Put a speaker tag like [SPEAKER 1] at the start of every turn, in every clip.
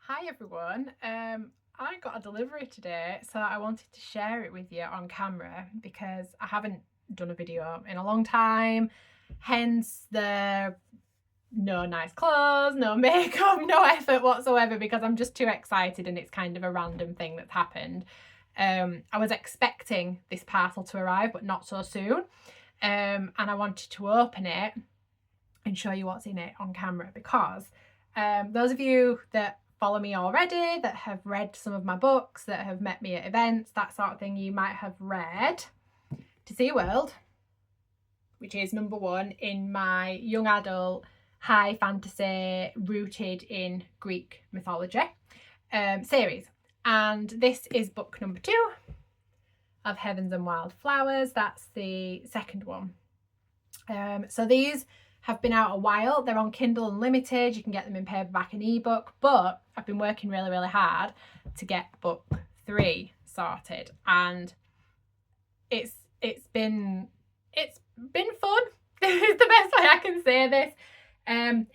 [SPEAKER 1] Hi everyone, I got a delivery today, so I wanted to share it with you on camera because I haven't done a video in a long time, hence the no nice clothes, no makeup, no effort whatsoever, because I'm just too excited and it's kind of a random thing that's happened. I was expecting this parcel to arrive but not so soon, and I wanted to open it and show you what's in it on camera because those of you that follow me already, that have read some of my books, that have met me at events, that sort of thing, you might have read To See a World, which is number one in my young adult high fantasy rooted in Greek mythology series. And this is book number 2 of Heavens and Wild Flowers. That's the second one. So these have been out a while. They're on Kindle Unlimited. You can get them in paperback and ebook, but I've been working really hard to get book 3 sorted, and it's been fun. It's the best way I can say this.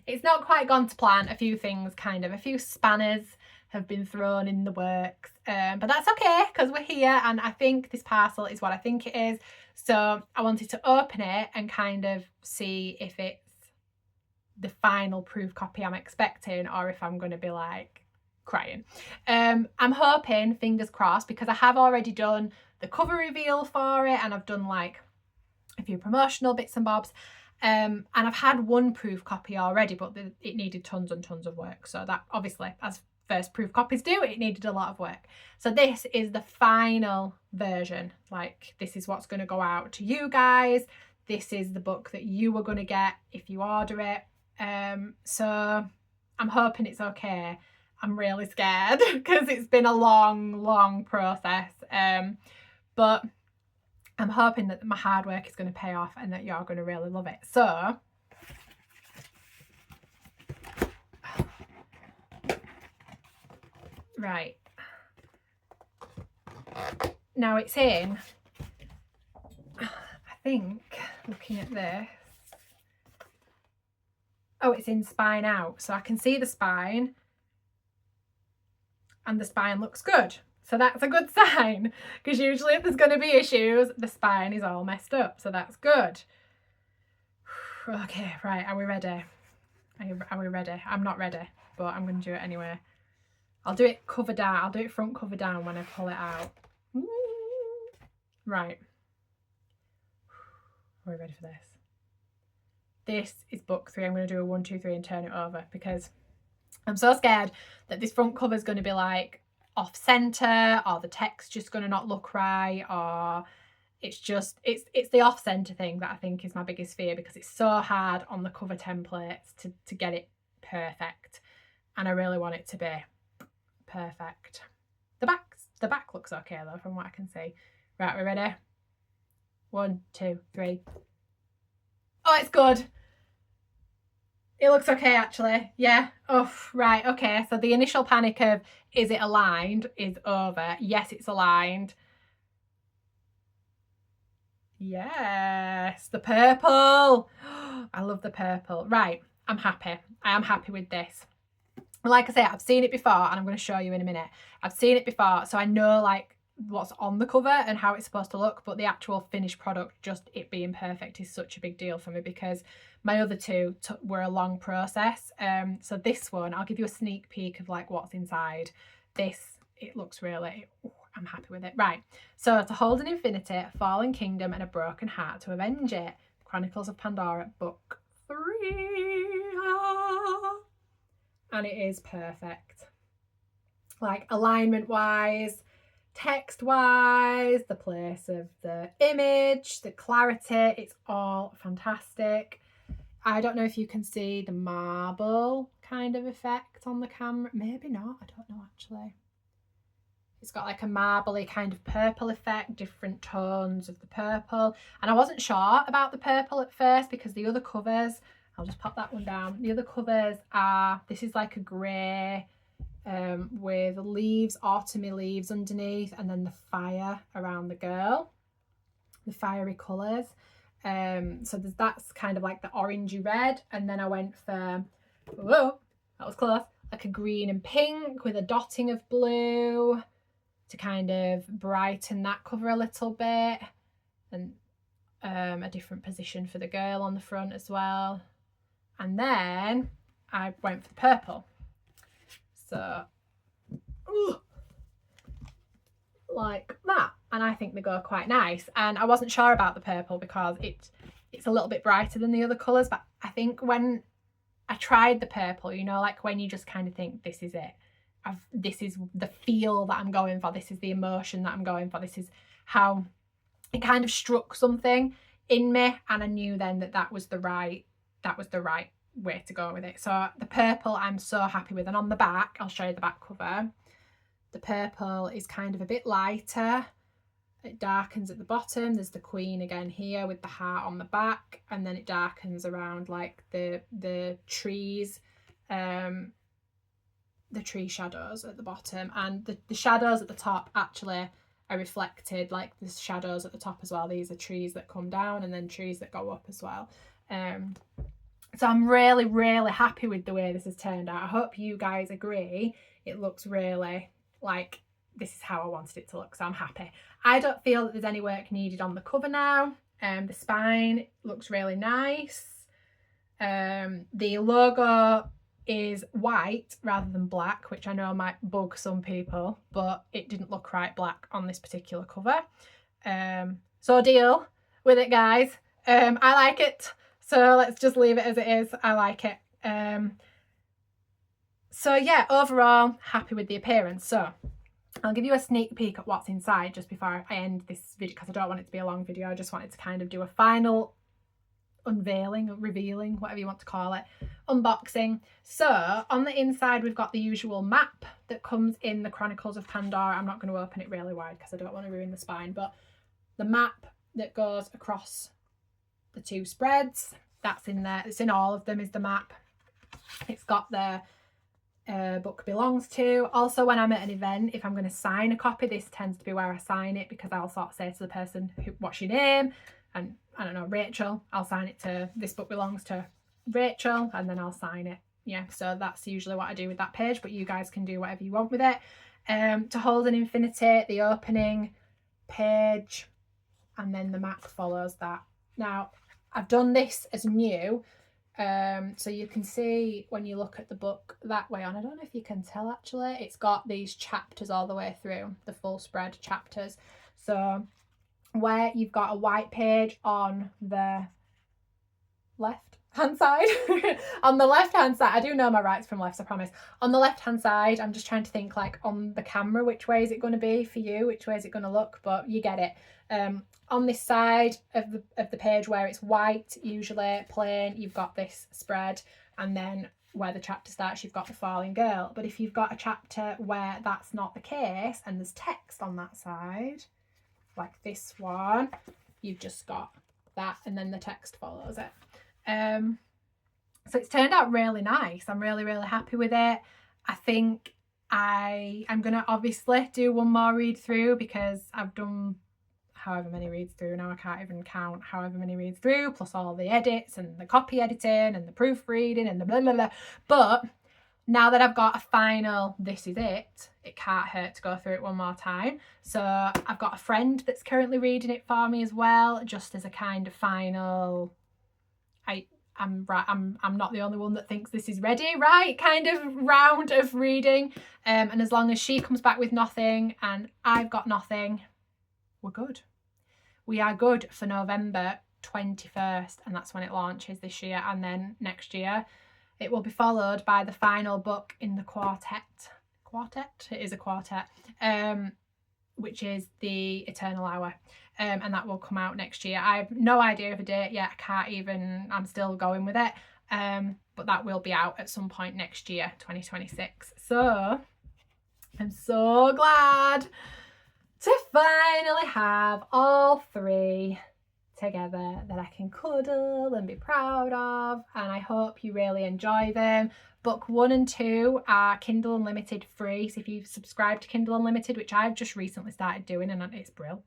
[SPEAKER 1] It's not quite gone to plan. A few spanners have been thrown in the works, but that's okay because we're here, and I think this parcel is what I think it is. So I wanted to open it and kind of see if it's the final proof copy I'm expecting or if I'm going to be like crying. I'm hoping, fingers crossed, because I have already done the cover reveal for it and I've done like a few promotional bits and bobs. And I've had one proof copy already, but it needed tons and tons of work. So that obviously, as first proof copies do, it needed a lot of work. So this is the final version. Like, this is what's going to go out to you guys. This is the book that you are going to get if you order it. So I'm hoping it's okay. I'm really scared because it's been a long process. But I'm hoping that my hard work is going to pay off and that you're going to really love it. So right, now it's in, I think, looking at this, oh, it's in spine out, so I can see the spine and the spine looks good. So that's a good sign, because usually if there's going to be issues, the spine is all messed up. So that's good. Okay, right, are we ready? Are we ready? I'm not ready, but I'm going to do it anyway. I'll do it cover down. I'll do it front cover down when I pull it out. Right. Are we ready for this? This is book 3. I'm going to do a 1, 2, 3 and turn it over because I'm so scared that this front cover is going to be like off center, or the text just going to not look right, or it's the off center thing that I think is my biggest fear, because it's so hard on the cover templates to get it perfect, and I really want it to be perfect. The back looks okay though, from what I can see. Right, we're ready. 1, 2, 3. Oh, it's good. It looks okay, actually. Yeah. Oh, right. Okay. So the initial panic of, is it aligned, is over. Yes, it's aligned. Yes. The purple. I love the purple. Right. I'm happy. I am happy with this. Like I say, I've seen it before, and I'm going to show you in a minute. I've seen it before, so I know like what's on the cover and how it's supposed to look, but the actual finished product, just it being perfect, is such a big deal for me because my other two were a long process. So this one, I'll give you a sneak peek of like what's inside. This, it looks really, I'm happy with it. Right, so to hold an infinity, a fallen kingdom and a broken heart to avenge it. Chronicles of Pandora, book 3. And it is perfect. Like alignment wise, text wise, the place of the image, the clarity, it's all fantastic. I don't know if you can see the marble kind of effect on the camera. Maybe not, I don't know actually. It's got like a marbly kind of purple effect, different tones of the purple. And I wasn't sure about the purple at first because the other covers, I'll just pop that one down. The other covers are, this is like a grey with leaves, autumny leaves underneath, and then the fire around the girl, the fiery colours. So that's kind of like the orangey red. And then I went for, whoa, that was close, like a green and pink with a dotting of blue to kind of brighten that cover a little bit, and a different position for the girl on the front as well. And then I went for the purple. So, like that. And I think they go quite nice. And I wasn't sure about the purple because it's a little bit brighter than the other colours. But I think when I tried the purple, you know, like when you just kind of think, this is it. This is the feel that I'm going for. This is the emotion that I'm going for. This is how it kind of struck something in me. And I knew then that was the right way to go with it. So the purple I'm so happy with. And on the back, I'll show you the back cover. The purple is kind of a bit lighter. It darkens at the bottom. There's the queen again here with the heart on the back, and then it darkens around like the trees, the tree shadows at the bottom, and the shadows at the top actually are reflected, like the shadows at the top as well. These are trees that come down and then trees that go up as well. So I'm really, really happy with the way this has turned out. I hope you guys agree. It looks really like this is how I wanted it to look, so I'm happy. I don't feel that there's any work needed on the cover now. The spine looks really nice. The logo is white rather than black, which I know might bug some people, but it didn't look right black on this particular cover. So deal with it, guys. I like it, so let's just leave it as it is. I like it. So yeah, overall happy with the appearance. So I'll give you a sneak peek at what's inside just before I end this video, because I don't want it to be a long video. I just wanted to kind of do a final unveiling, revealing, whatever you want to call it, unboxing. So on the inside we've got the usual map that comes in the Chronicles of Pandora. I'm not going to open it really wide because I don't want to ruin the spine, but the map that goes across the two spreads, that's in there. It's in all of them, is the map. It's got the book belongs to. Also, when I'm at an event, if I'm going to sign a copy, this tends to be where I sign it, because I'll sort of say to the person, what's your name? And I don't know, Rachel, I'll sign it to, this book belongs to Rachel, and then I'll sign it. Yeah, so that's usually what I do with that page, but you guys can do whatever you want with it. To hold an infinity, the opening page, and then the map follows that. Now, I've done this as new, so you can see when you look at the book that way on, I don't know if you can tell actually, it's got these chapters all the way through, the full spread chapters. So where you've got a white page on the left hand side, on the left hand side, I do know my rights from lefts, I promise. On the left hand side, I'm just trying to think like on the camera, which way is it going to be for you, which way is it going to look, but you get it. On this side of the page where it's white, usually plain, you've got this spread, and then where the chapter starts, you've got the falling girl. But if you've got a chapter where that's not the case and there's text on that side, like this one, you've just got that, and then the text follows it. So it's turned out really nice. I'm really, really happy with it. I think I'm gonna obviously do one more read through, because I've done however many reads through now, I can't even count however many reads through, plus all the edits and the copy editing and the proofreading and the blah blah blah. But now that I've got a final, this is it, it can't hurt to go through it one more time. So I've got a friend that's currently reading it for me as well, just as a kind of final, I'm not the only one that thinks this is ready, right, kind of round of reading. And as long as she comes back with nothing and I've got nothing, we're good. We are good for November 21st, and that's when it launches this year. And then next year it will be followed by the final book in the quartet, it is a quartet, which is the Eternal Hour, and that will come out next year. I have no idea of a date yet, I'm still going with it, but that will be out at some point next year, 2026. So I'm so glad to finally have all three together that I can cuddle and be proud of, and I hope you really enjoy them. Book 1 and 2 are Kindle Unlimited free, so if you've subscribed to Kindle Unlimited, which I've just recently started doing, and it's brilliant.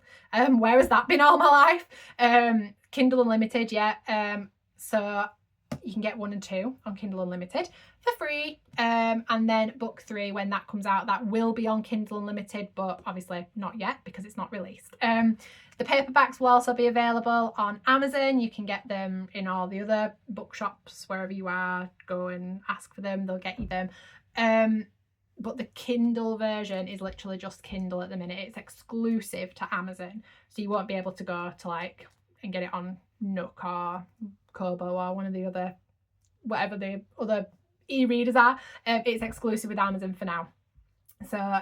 [SPEAKER 1] Where has that been all my life? Kindle Unlimited, yeah. So you can get 1 and 2 on Kindle Unlimited for free. And then book 3, when that comes out, that will be on Kindle Unlimited, but obviously not yet because it's not released. The paperbacks will also be available on Amazon. You can get them in all the other bookshops, wherever you are. Go and ask for them, they'll get you them. But the Kindle version is literally just Kindle at the minute. It's exclusive to Amazon, so you won't be able to go to like and get it on Nook or Kobo or one of the other, whatever the other e-readers are. It's exclusive with Amazon for now. So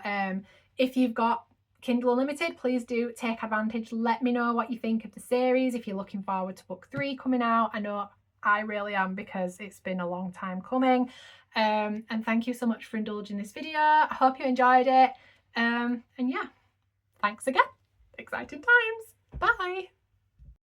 [SPEAKER 1] if you've got Kindle Unlimited, please do take advantage. Let me know what you think of the series, if you're looking forward to book 3 coming out. I know I really am, because it's been a long time coming. And thank you so much for indulging this video. I hope you enjoyed it. And yeah, thanks again. Exciting times. Bye.